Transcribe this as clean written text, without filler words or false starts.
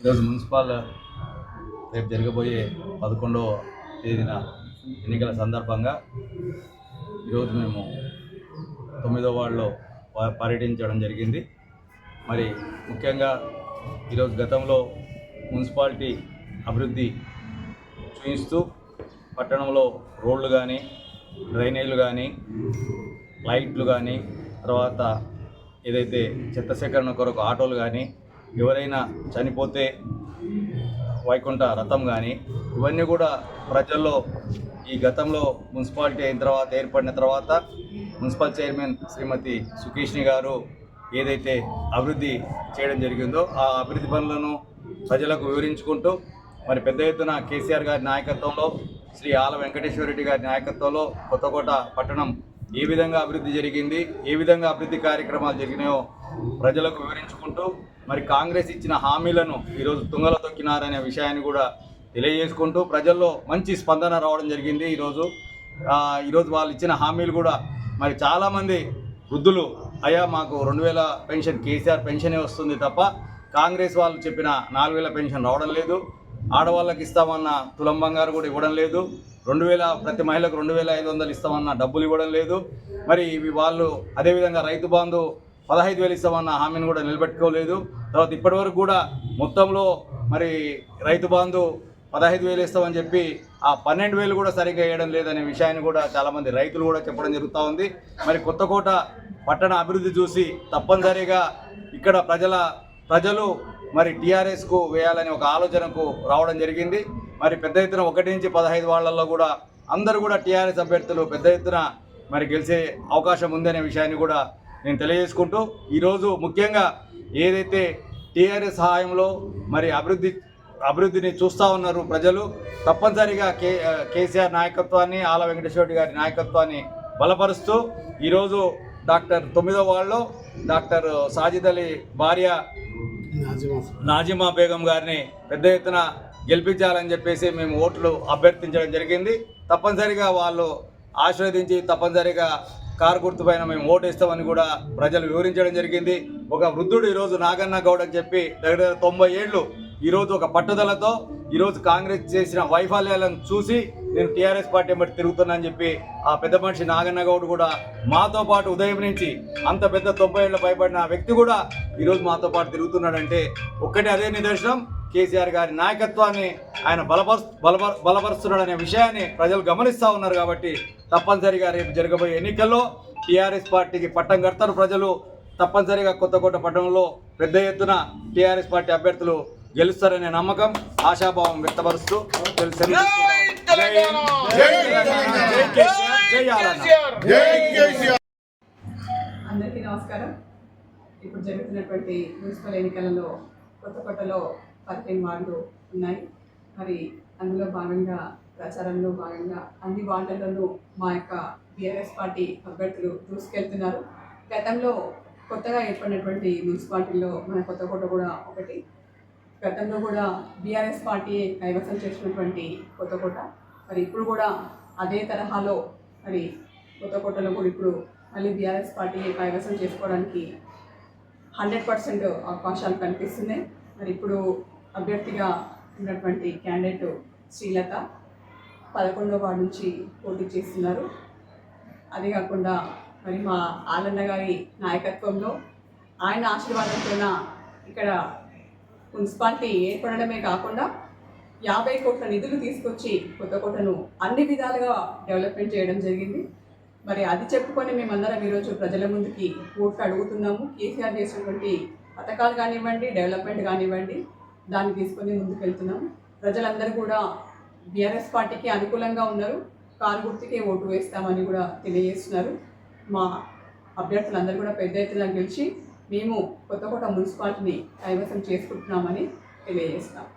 ఈరోజు మున్సిపల్ రేపు జరగబోయే 11వ తేదీన ఎన్నికల సందర్భంగా ఈరోజు మేము 9వ వార్డులో పర్యటించడం జరిగింది. మరి ముఖ్యంగా ఈరోజు గతంలో మున్సిపాలిటీ అభివృద్ధి చూపిస్తూ పట్టణంలో రోడ్లు కానీ, డ్రైనేజీలు కానీ, లైట్లు కానీ, తర్వాత ఏదైతే చెత్త సేకరణ కొరకు ఆటోలు కానీ, ఎవరైనా చనిపోతే వైకుంఠ రథం కానీ, ఇవన్నీ కూడా ప్రజల్లో ఈ గతంలో మున్సిపాలిటీ అయిన తర్వాత ఏర్పడిన తర్వాత మున్సిపల్ చైర్మన్ శ్రీమతి సుకేష్ని గారు ఏదైతే అభివృద్ధి చేయడం జరిగిందో ఆ అభివృద్ధి పనులను ప్రజలకు వివరించుకుంటూ మరి పెద్ద ఎత్తున కేసీఆర్ గారి నాయకత్వంలో, శ్రీ ఆల వెంకటేశ్వర రెడ్డి గారి నాయకత్వంలో కొత్తకోట పట్టణం ఏ విధంగా అభివృద్ధి జరిగింది, ఏ విధంగా అభివృద్ధి కార్యక్రమాలు జరిగినాయో ప్రజలకు వివరించుకుంటూ మరి కాంగ్రెస్ ఇచ్చిన హామీలను ఈరోజు తుంగలో తొక్కినారనే విషయాన్ని కూడా తెలియజేసుకుంటూ ప్రజల్లో మంచి స్పందన రావడం జరిగింది. ఈరోజు వాళ్ళు ఇచ్చిన హామీలు కూడా మరి చాలామంది వృద్ధులు అయ్యా మాకు 2000 పెన్షన్ కేసీఆర్ పెన్షనే వస్తుంది తప్ప కాంగ్రెస్ వాళ్ళు చెప్పిన 4000 పెన్షన్ రావడం లేదు, ఆడవాళ్ళకి ఇస్తామన్న తులం బంగారు కూడా ఇవ్వడం లేదు, 2000 ప్రతి మహిళకు 2500 ఇస్తామన్న డబ్బులు ఇవ్వడం లేదు. మరి వాళ్ళు అదేవిధంగా రైతు బంధు 15000 ఇస్తామన్న హామీని కూడా నిలబెట్టుకోలేదు. తర్వాత ఇప్పటివరకు కూడా మొత్తంలో మరి రైతు బంధు 15000 ఇస్తామని చెప్పి ఆ 12000 కూడా సరిగ్గా వేయడం లేదనే విషయాన్ని కూడా చాలామంది రైతులు కూడా చెప్పడం జరుగుతూ ఉంది. మరి కొత్తకోట పట్టణ అభివృద్ధి చూసి తప్పనిసరిగా ఇక్కడ ప్రజలు మరి టీఆర్ఎస్కు వేయాలని ఒక ఆలోచనకు రావడం జరిగింది. మరి పెద్ద ఎత్తున 1 నుంచి 15 వార్డులలో కూడా అందరూ కూడా టీఆర్ఎస్ అభ్యర్థులు పెద్ద ఎత్తున మరి గెలిచే అవకాశం ఉందనే విషయాన్ని కూడా నేను తెలియజేసుకుంటూ ఈరోజు ముఖ్యంగా ఏదైతే టీఆర్ఎస్ సహాయంలో మరి అభివృద్ధిని చూస్తూ ఉన్నారు ప్రజలు, తప్పనిసరిగా కేసీఆర్ నాయకత్వాన్ని, ఆల వెంకటేశ్వర రెడ్డి గారి నాయకత్వాన్ని బలపరుస్తూ ఈరోజు డాక్టర్ 9వ వార్డులో డాక్టర్ సాజిద్ అలీ భార్య నాజిమా బేగం గారిని పెద్ద ఎత్తున గెలిపించాలని చెప్పేసి మేము ఓట్లు అభ్యర్థించడం జరిగింది. తప్పనిసరిగా వాళ్ళు ఆశీర్వదించి తప్పనిసరిగా కారు గుర్తుపైన మేము ఓటు ఇస్తామని కూడా ప్రజలు వివరించడం జరిగింది. ఒక వృద్ధుడు ఈరోజు నాగన్న గౌడ్ అని చెప్పి దగ్గర 90 ఏళ్ళు ఈరోజు ఒక పట్టుదలతో ఈరోజు కాంగ్రెస్ చేసిన వైఫల్యాలను చూసి నేను టీఆర్ఎస్ పార్టీ బట్టి తిరుగుతున్నా అని చెప్పి ఆ పెద్ద మనిషి నాగన్న గౌడ్ కూడా మాతో పాటు ఉదయం నుంచి అంత పెద్ద 90 ఏళ్ళ పైబడిన వ్యక్తి కూడా ఈరోజు మాతో పాటు తిరుగుతున్నాడంటే ఒక్కటే అదే నిదర్శనం కేసీఆర్ గారి నాయకత్వాన్ని ఆయన బలపరుస్తున్నాడనే విషయాన్ని ప్రజలు గమనిస్తూ ఉన్నారు. కాబట్టి తప్పనిసరిగా రేపు జరగబోయే ఎన్నికల్లో టీఆర్ఎస్ పార్టీకి పట్టం కడతారు ప్రజలు. తప్పనిసరిగా కొత్తకోట పట్టణంలో పెద్ద ఎత్తున టీఆర్ఎస్ పార్టీ అభ్యర్థులు గెలుస్తారనే నమ్మకం, ఆశాభావం వ్యక్తపరుస్తూ అందరికీ నమస్కారం. ఇప్పుడు జరుగుతున్నటువంటి మున్సిపల్ ఎన్నికలలో కొత్తకోటలో 15 వార్డులు ఉన్నాయి. మరి అందులో భాగంగా ప్రచారంలో భాగంగా అన్ని వార్డులలో మా యొక్క బీఆర్ఎస్ పార్టీ అభ్యర్థులు దూసుకెళ్తున్నారు. గతంలో కొత్తగా ఏర్పడినటువంటి మున్సిపాలిటీల్లో మన కొత్తకోట కూడా ఒకటి. గతంలో కూడా బీఆర్ఎస్ పార్టీ కైవసం చేసినటువంటి కొత్తకోట. మరి ఇప్పుడు కూడా అదే తరహాలో మరి కొత్తకోటలో కూడా ఇప్పుడు మళ్ళీ బీఆర్ఎస్ పార్టీ కైవసం చేసుకోవడానికి 100% అవకాశాలు కనిపిస్తున్నాయి. మరి ఇప్పుడు అభ్యర్థిగా ఉన్నటువంటి క్యాండిడేట్ శ్రీలత 11వ వార్డు నుంచి పోటీ చేస్తున్నారు. అదే కాకుండా మరి మా ఆలన్న గారి నాయకత్వంలో ఆయన ఆశీర్వాదంతో ఇక్కడ మున్సిపాలిటీ ఏర్పడడమే కాకుండా 50 కోట్ల నిధులు తీసుకొచ్చి కొత్తకోటను అన్ని విధాలుగా డెవలప్మెంట్ చేయడం జరిగింది. మరి అది చెప్పుకొని మేమందరం ఈరోజు ప్రజల ముందుకి ఓట్లు అడుగుతున్నాము. కేసీఆర్ చేసినటువంటి పథకాలు కానివ్వండి, డెవలప్మెంట్ కానివ్వండి, దాన్ని తీసుకొని ముందుకు వెళ్తున్నాము. ప్రజలందరూ కూడా బీఆర్ఎస్ పార్టీకి అనుకూలంగా ఉన్నారు. కారు గుర్తుకే ఓటు వేస్తామని కూడా తెలియజేస్తున్నారు. మా అభ్యర్థులందరూ కూడా పెద్ద ఎత్తున గెలిచి మేము కొత్తకోట మున్సిపాలిటీని కైవసం చేసుకుంటున్నామని తెలియజేస్తున్నాం.